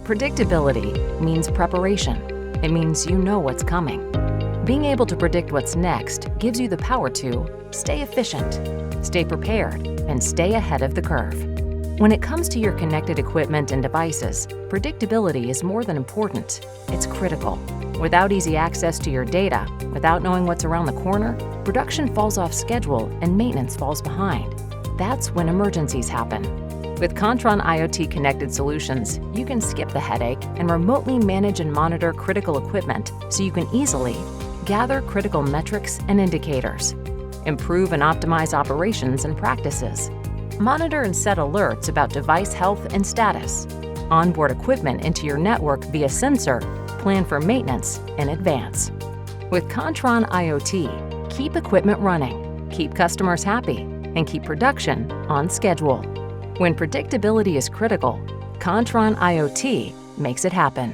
Predictability means preparation. It means you know what's coming. Being able to predict what's next gives you the power to stay efficient, stay prepared, and stay ahead of the curve. When it comes to your connected equipment and devices, predictability is more than important. It's critical. Without easy access to your data, without knowing what's around the corner, production falls off schedule and maintenance falls behind. That's when emergencies happen. With Kontron IoT connected solutions, you can skip the headache and remotely manage and monitor critical equipment so you can easily gather critical metrics and indicators, improve and optimize operations and practices, monitor and set alerts about device health and status, onboard equipment into your network via sensor, plan for maintenance in advance. With Kontron IoT, keep equipment running, keep customers happy, and keep production on schedule. When predictability is critical, Kontron IoT makes it happen.